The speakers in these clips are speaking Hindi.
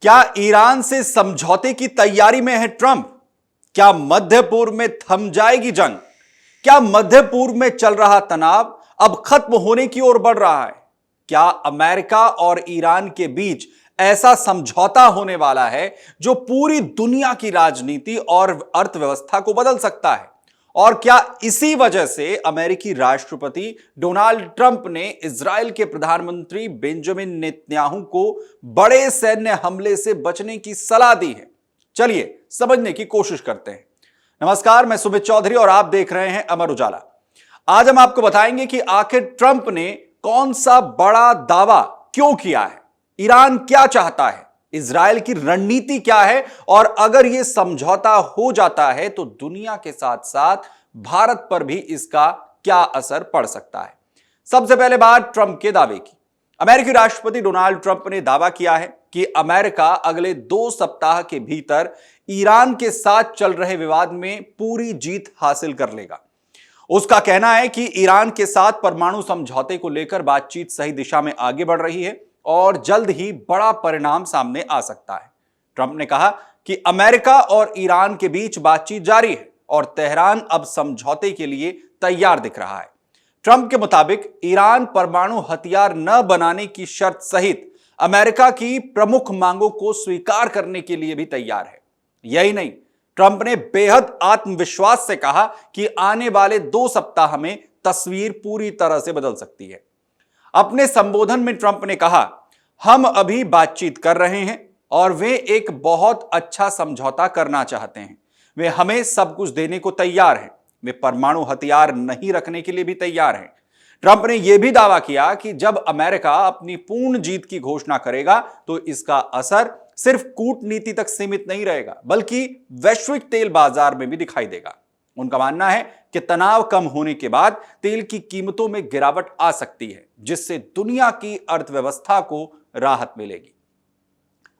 क्या ईरान से समझौते की तैयारी में है ट्रंप? क्या मध्य पूर्व में थम जाएगी जंग? क्या मध्य पूर्व में चल रहा तनाव अब खत्म होने की ओर बढ़ रहा है? क्या अमेरिका और ईरान के बीच ऐसा समझौता होने वाला है जो पूरी दुनिया की राजनीति और अर्थव्यवस्था को बदल सकता है? और क्या इसी वजह से अमेरिकी राष्ट्रपति डोनाल्ड ट्रंप ने इजरायल के प्रधानमंत्री बेंजामिन नेतन्याहू को बड़े सैन्य हमले से बचने की सलाह दी है? चलिए समझने की कोशिश करते हैं। नमस्कार, मैं सुमित चौधरी और आप देख रहे हैं अमर उजाला। आज हम आपको बताएंगे कि आखिर ट्रंप ने कौन सा बड़ा दावा क्यों किया है, ईरान क्या चाहता है, इजरायल की रणनीति क्या है और अगर यह समझौता हो जाता है तो दुनिया के साथ साथ भारत पर भी इसका क्या असर पड़ सकता है। सबसे पहले बात ट्रंप के दावे की। अमेरिकी राष्ट्रपति डोनाल्ड ट्रंप ने दावा किया है कि अमेरिका अगले 2 सप्ताह के भीतर ईरान के साथ चल रहे विवाद में पूरी जीत हासिल कर लेगा। उसका कहना है कि ईरान के साथ परमाणु समझौते को लेकर बातचीत सही दिशा में आगे बढ़ रही है और जल्द ही बड़ा परिणाम सामने आ सकता है। ट्रंप ने कहा कि अमेरिका और ईरान के बीच बातचीत जारी है और तेहरान अब समझौते के लिए तैयार दिख रहा है। ट्रंप के मुताबिक ईरान परमाणु हथियार न बनाने की शर्त सहित अमेरिका की प्रमुख मांगों को स्वीकार करने के लिए भी तैयार है। यही नहीं, ट्रंप ने बेहद आत्मविश्वास से कहा कि आने वाले 2 सप्ताह में तस्वीर पूरी तरह से बदल सकती है। अपने संबोधन में ट्रंप ने कहा, हम अभी बातचीत कर रहे हैं और वे एक बहुत अच्छा समझौता करना चाहते हैं। वे हमें सब कुछ देने को तैयार हैं। वे परमाणु हथियार नहीं रखने के लिए भी तैयार हैं। ट्रंप ने यह भी दावा किया कि जब अमेरिका अपनी पूर्ण जीत की घोषणा करेगा तो इसका असर सिर्फ कूटनीति तक सीमित नहीं रहेगा बल्कि वैश्विक तेल बाजार में भी दिखाई देगा। उनका मानना है कि तनाव कम होने के बाद तेल की कीमतों में गिरावट आ सकती है, जिससे दुनिया की अर्थव्यवस्था को राहत मिलेगी।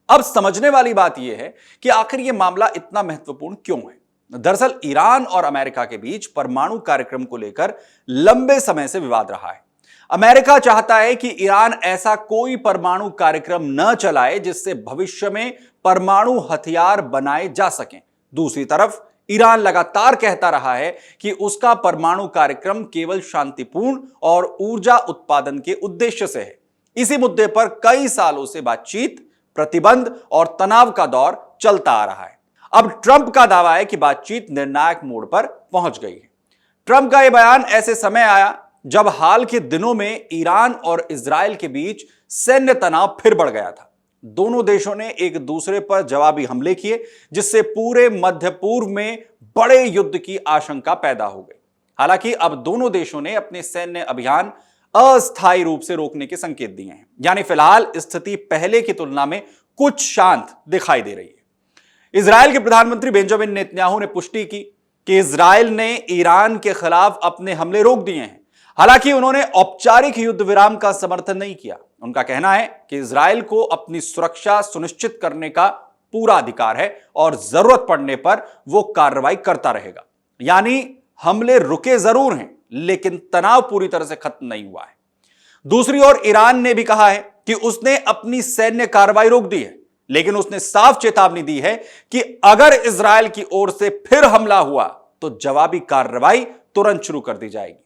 अब समझने वाली बात यह है कि आखिर यह मामला इतना महत्वपूर्ण क्यों है। दरअसल ईरान और अमेरिका के बीच परमाणु कार्यक्रम को लेकर लंबे समय से विवाद रहा है। अमेरिका चाहता है कि ईरान ऐसा कोई परमाणु कार्यक्रम न चलाए जिससे भविष्य में परमाणु हथियार बनाए जा सकें। दूसरी तरफ ईरान लगातार कहता रहा है कि उसका परमाणु कार्यक्रम केवल शांतिपूर्ण और ऊर्जा उत्पादन के उद्देश्य से है। इसी मुद्दे पर कई सालों से बातचीत, प्रतिबंध और तनाव का दौर चलता आ रहा है। अब ट्रंप का दावा है कि बातचीत निर्णायक मोड़ पर पहुंच गई है। ट्रंप का यह बयान ऐसे समय आया जब हाल के दिनों में ईरान और इजरायल के बीच सैन्य तनाव फिर बढ़ गया था। दोनों देशों ने एक दूसरे पर जवाबी हमले किए, जिससे पूरे मध्य पूर्व में बड़े युद्ध की आशंका पैदा हो गई। हालांकि अब दोनों देशों ने अपने सैन्य अभियान अस्थायी रूप से रोकने के संकेत दिए हैं। यानी फिलहाल स्थिति पहले की तुलना में कुछ शांत दिखाई दे रही है। इजरायल के प्रधानमंत्री बेंजामिन नेतन्याहू ने पुष्टि की कि इजरायल ने ईरान के खिलाफ अपने हमले रोक दिए हैं। हालांकि उन्होंने औपचारिक युद्ध विराम का समर्थन नहीं किया। उनका कहना है कि इजरायल को अपनी सुरक्षा सुनिश्चित करने का पूरा अधिकार है और जरूरत पड़ने पर वो कार्रवाई करता रहेगा। यानी हमले रुके जरूर हैं, लेकिन तनाव पूरी तरह से खत्म नहीं हुआ है। दूसरी ओर ईरान ने भी कहा है कि उसने अपनी सैन्य कार्रवाई रोक दी है, लेकिन उसने साफ चेतावनी दी है कि अगर इजरायल की ओर से फिर हमला हुआ तो जवाबी कार्रवाई तुरंत शुरू कर दी जाएगी।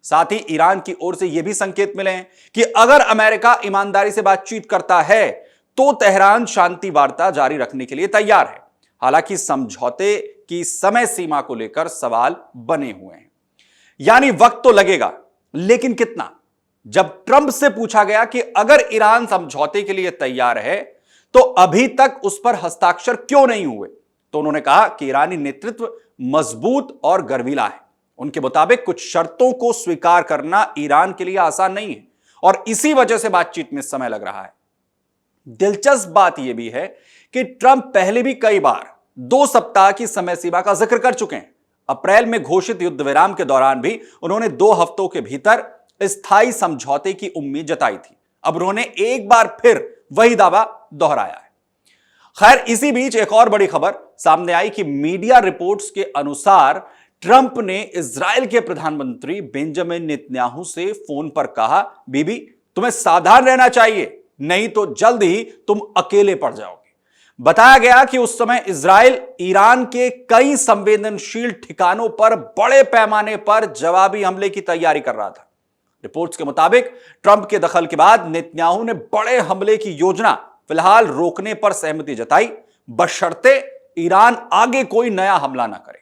साथ ही ईरान की ओर से यह भी संकेत मिले हैं कि अगर अमेरिका ईमानदारी से बातचीत करता है तो तेहरान शांति वार्ता जारी रखने के लिए तैयार है। हालांकि समझौते की समय सीमा को लेकर सवाल बने हुए हैं। यानी वक्त तो लगेगा, लेकिन कितना? जब ट्रंप से पूछा गया कि अगर ईरान समझौते के लिए तैयार है तो अभी तक उस पर हस्ताक्षर क्यों नहीं हुए, तो उन्होंने कहा कि ईरानी नेतृत्व मजबूत और गर्वीला है। उनके मुताबिक कुछ शर्तों को स्वीकार करना ईरान के लिए आसान नहीं है और इसी वजह से बातचीत में समय लग रहा है। दिलचस्प बात यह भी है कि ट्रंप पहले भी कई बार 2 सप्ताह की समय सीमा का जिक्र कर चुके हैं। अप्रैल में घोषित युद्ध विराम के दौरान भी उन्होंने 2 हफ्तों के भीतर स्थायी समझौते की उम्मीद जताई थी। अब उन्होंने एक बार फिर वही दावा दोहराया है। खैर, इसी बीच एक और बड़ी खबर सामने आई कि मीडिया रिपोर्ट्स के अनुसार ट्रंप ने इजरायल के प्रधानमंत्री बेंजामिन नेतन्याहू से फोन पर कहा, बीबी तुम्हें सावधान रहना चाहिए, नहीं तो जल्द ही तुम अकेले पड़ जाओगे। बताया गया कि उस समय इजराइल ईरान के कई संवेदनशील ठिकानों पर बड़े पैमाने पर जवाबी हमले की तैयारी कर रहा था। रिपोर्ट्स के मुताबिक ट्रंप के दखल के बाद नेतन्याहू ने बड़े हमले की योजना फिलहाल रोकने पर सहमति जताई, बशर्ते ईरान आगे कोई नया हमला ना करे।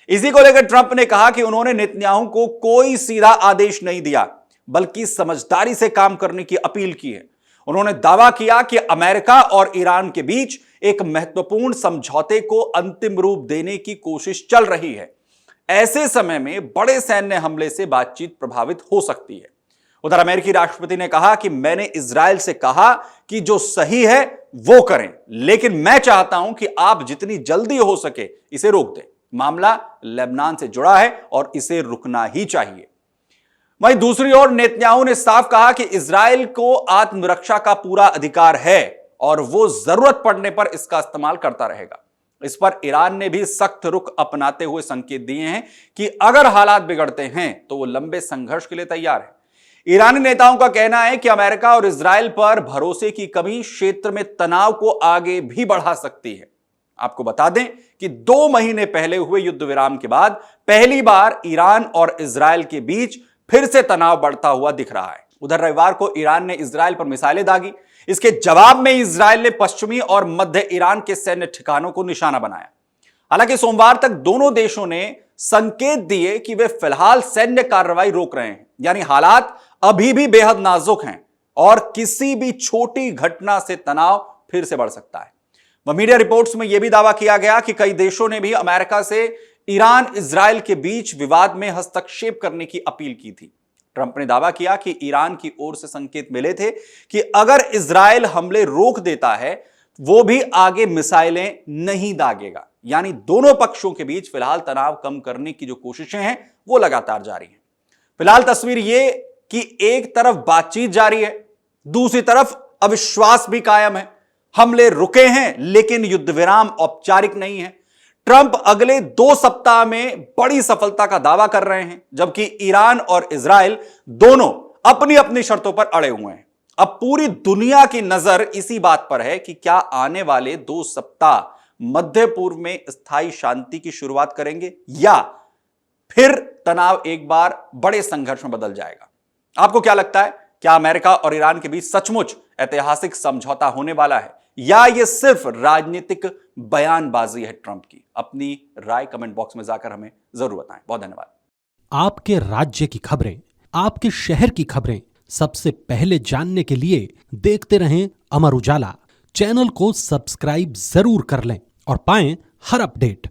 इसी को लेकर ट्रंप ने कहा कि उन्होंने नेतन्याहू को कोई सीधा आदेश नहीं दिया, बल्कि समझदारी से काम करने की अपील की है। उन्होंने दावा किया कि अमेरिका और ईरान के बीच एक महत्वपूर्ण समझौते को अंतिम रूप देने की कोशिश चल रही है। ऐसे समय में बड़े सैन्य हमले से बातचीत प्रभावित हो सकती है। उधर अमेरिकी राष्ट्रपति ने कहा कि मैंने इजराइल से कहा कि जो सही है वो करें, लेकिन मैं चाहता हूं कि आप जितनी जल्दी हो सके इसे रोक दें। मामला लेबनान से जुड़ा है और इसे रुकना ही चाहिए। वहीं दूसरी ओर नेतन्याहू ने साफ कहा कि इजराइल को आत्मरक्षा का पूरा अधिकार है और वो जरूरत पड़ने पर इसका इस्तेमाल करता रहेगा। इस पर ईरान ने भी सख्त रुख अपनाते हुए संकेत दिए हैं कि अगर हालात बिगड़ते हैं तो वो लंबे संघर्ष के लिए तैयार है। ईरानी नेताओं का कहना है कि अमेरिका और इजराइल पर भरोसे की कमी क्षेत्र में तनाव को आगे भी बढ़ा सकती है। आपको बता दें कि 2 महीने पहले हुए युद्ध विराम के बाद पहली बार ईरान और इजराइल के बीच फिर से तनाव बढ़ता हुआ दिख रहा है। उधर रविवार को ईरान ने इजराइल पर मिसाइलें दागी। इसके जवाब में इजराइल ने पश्चिमी और मध्य ईरान के सैन्य ठिकानों को निशाना बनाया। हालांकि सोमवार तक दोनों देशों ने संकेत दिए कि वे फिलहाल सैन्य कार्रवाई रोक रहे हैं, यानी हालात अभी भी बेहद नाजुक हैं और किसी भी छोटी घटना से तनाव फिर से बढ़ सकता है। वह मीडिया रिपोर्ट्स में यह भी दावा किया गया कि कई देशों ने भी अमेरिका से ईरान इजराइल के बीच विवाद में हस्तक्षेप करने की अपील की थी। ट्रंप ने दावा किया कि ईरान की ओर से संकेत मिले थे कि अगर इजराइल हमले रोक देता है वो भी आगे मिसाइलें नहीं दागेगा। यानी दोनों पक्षों के बीच फिलहाल तनाव कम करने की जो कोशिशें हैं वो लगातार जारी हैं। फिलहाल तस्वीर ये कि एक तरफ बातचीत जारी है, दूसरी तरफ अविश्वास भी कायम है। हमले रुके हैं लेकिन युद्ध विराम औपचारिक नहीं है। ट्रंप अगले 2 सप्ताह में बड़ी सफलता का दावा कर रहे हैं, जबकि ईरान और इजराइल दोनों अपनी अपनी शर्तों पर अड़े हुए हैं। अब पूरी दुनिया की नजर इसी बात पर है कि क्या आने वाले 2 सप्ताह मध्य पूर्व में स्थायी शांति की शुरुआत करेंगे या फिर तनाव एक बार बड़े संघर्ष में बदल जाएगा। आपको क्या लगता है? क्या अमेरिका और ईरान के बीच सचमुच ऐतिहासिक समझौता होने वाला है या यह सिर्फ राजनीतिक बयानबाजी है ट्रंप की? अपनी राय कमेंट बॉक्स में जाकर हमें जरूर बताएं। बहुत धन्यवाद। आपके राज्य की खबरें, आपके शहर की खबरें सबसे पहले जानने के लिए देखते रहें अमर उजाला। चैनल को सब्सक्राइब जरूर कर लें और पाएं हर अपडेट।